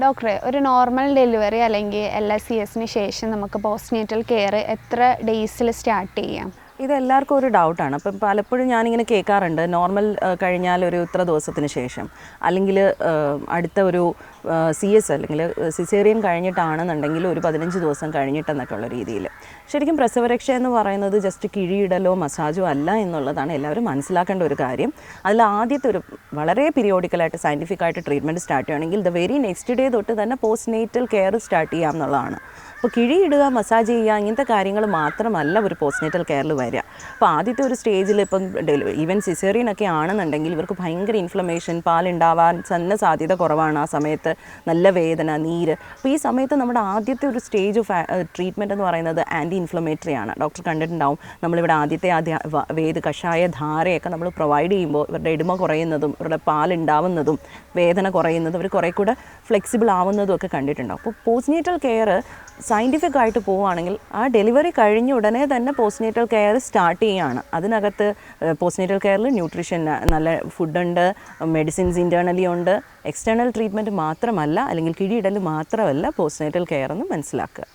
ഡോക്ടറെ, ഒരു normal delivery അല്ലെങ്കിൽ LSCSന് ശേഷം നമുക്ക് പോസ്റ്റ്നേറ്റൽ കെയർ എത്ര ഡേയ്സിൽ സ്റ്റാർട്ട് ചെയ്യാം? ഇതെല്ലാവർക്കും ഒരു ഡൗട്ടാണ്. അപ്പം പലപ്പോഴും ഞാനിങ്ങനെ കേൾക്കാറുണ്ട്, നോർമൽ കഴിഞ്ഞാൽ ഒരു ഇത്ര ദിവസത്തിന് ശേഷം, അല്ലെങ്കിൽ അടുത്ത ഒരു CS അല്ലെങ്കിൽ സിസേറിയൻ കഴിഞ്ഞിട്ടാണെന്നുണ്ടെങ്കിൽ ഒരു 15 ദിവസം കഴിഞ്ഞിട്ടെന്നൊക്കെ ഉള്ള രീതിയിൽ. ശരിക്കും പ്രസവരക്ഷ എന്ന് പറയുന്നത് ജസ്റ്റ് കിഴിയിടലോ മസാജോ അല്ല എന്നുള്ളതാണ് എല്ലാവരും മനസ്സിലാക്കേണ്ട ഒരു കാര്യം. അതിൽ ആദ്യത്തെ ഒരു വളരെ പീരിയോഡിക്കലായിട്ട് സയൻറ്റിഫിക്കായിട്ട് ട്രീറ്റ്മെൻറ്റ് സ്റ്റാർട്ട് ചെയ്യുകയാണെങ്കിൽ ദ വെരി നെക്സ്റ്റ് ഡേ തൊട്ട് തന്നെ പോസ്റ്റ്നേറ്റൽ കെയർ സ്റ്റാർട്ട് ചെയ്യാം എന്നുള്ളതാണ്. അപ്പോൾ കിഴിയിടുക, മസാജ് ചെയ്യുക, ഇങ്ങനത്തെ കാര്യങ്ങൾ മാത്രമല്ല ഒരു പോസ്റ്റ്നേറ്റൽ കെയറിൽ വരിക. അപ്പോൾ ആദ്യത്തെ ഒരു സ്റ്റേജിൽ ഇപ്പം ഈവൻ സിസേറിയൻ ഒക്കെ ആണെന്നുണ്ടെങ്കിൽ ഇവർക്ക് ഭയങ്കര ഇൻഫ്ലമേഷൻ, പാലുണ്ടാവാൻ തന്നെ സാധ്യത കുറവാണ്. ആ സമയത്ത് നല്ല വേദന, നീര്. അപ്പോൾ ഈ സമയത്ത് നമ്മുടെ ആദ്യത്തെ ഒരു സ്റ്റേജ് ഓഫ് ട്രീറ്റ്മെൻറ്റ് എന്ന് പറയുന്നത് ആൻറ്റി ഇൻഫ്ലമേറ്ററി ആണ്. ഡോക്ടർ കണ്ടിട്ടുണ്ടാവും, നമ്മളിവിടെ ആദ്യത്തെ കഷായ ധാരയൊക്കെ നമ്മൾ പ്രൊവൈഡ് ചെയ്യുമ്പോൾ ഇവരുടെ എഡിമ കുറയുന്നതും ഇവരുടെ പാലുണ്ടാവുന്നതും വേദന കുറയുന്നതും അവർ കുറേ കൂടെ ഫ്ലെക്സിബിൾ ആവുന്നതും ഒക്കെ കണ്ടിട്ടുണ്ടാവും. അപ്പോൾ പോസ്റ്റ്നേറ്റൽ കെയർ സയൻറ്റിഫിക് ആയിട്ട് പോവുകയാണെങ്കിൽ ആ ഡെലിവറി കഴിഞ്ഞ ഉടനെ തന്നെ പോസ്റ്റ്നേറ്റൽ കെയർ സ്റ്റാർട്ട് ചെയ്യുകയാണ്. അതിനകത്ത് പോസ്റ്റ്നേറ്റൽ കെയറിൽ ന്യൂട്രീഷൻ, നല്ല ഫുഡുണ്ട്, മെഡിസിൻസ് ഇൻറ്റേർണലി ഉണ്ട്. എക്സ്റ്റേണൽ ട്രീറ്റ്മെൻറ്റ് മാത്രമല്ല, അല്ലെങ്കിൽ കിഴിയിടൽ മാത്രമല്ല പോസ്റ്റ്നേറ്റൽ കെയർ എന്ന് മനസ്സിലാക്കുക.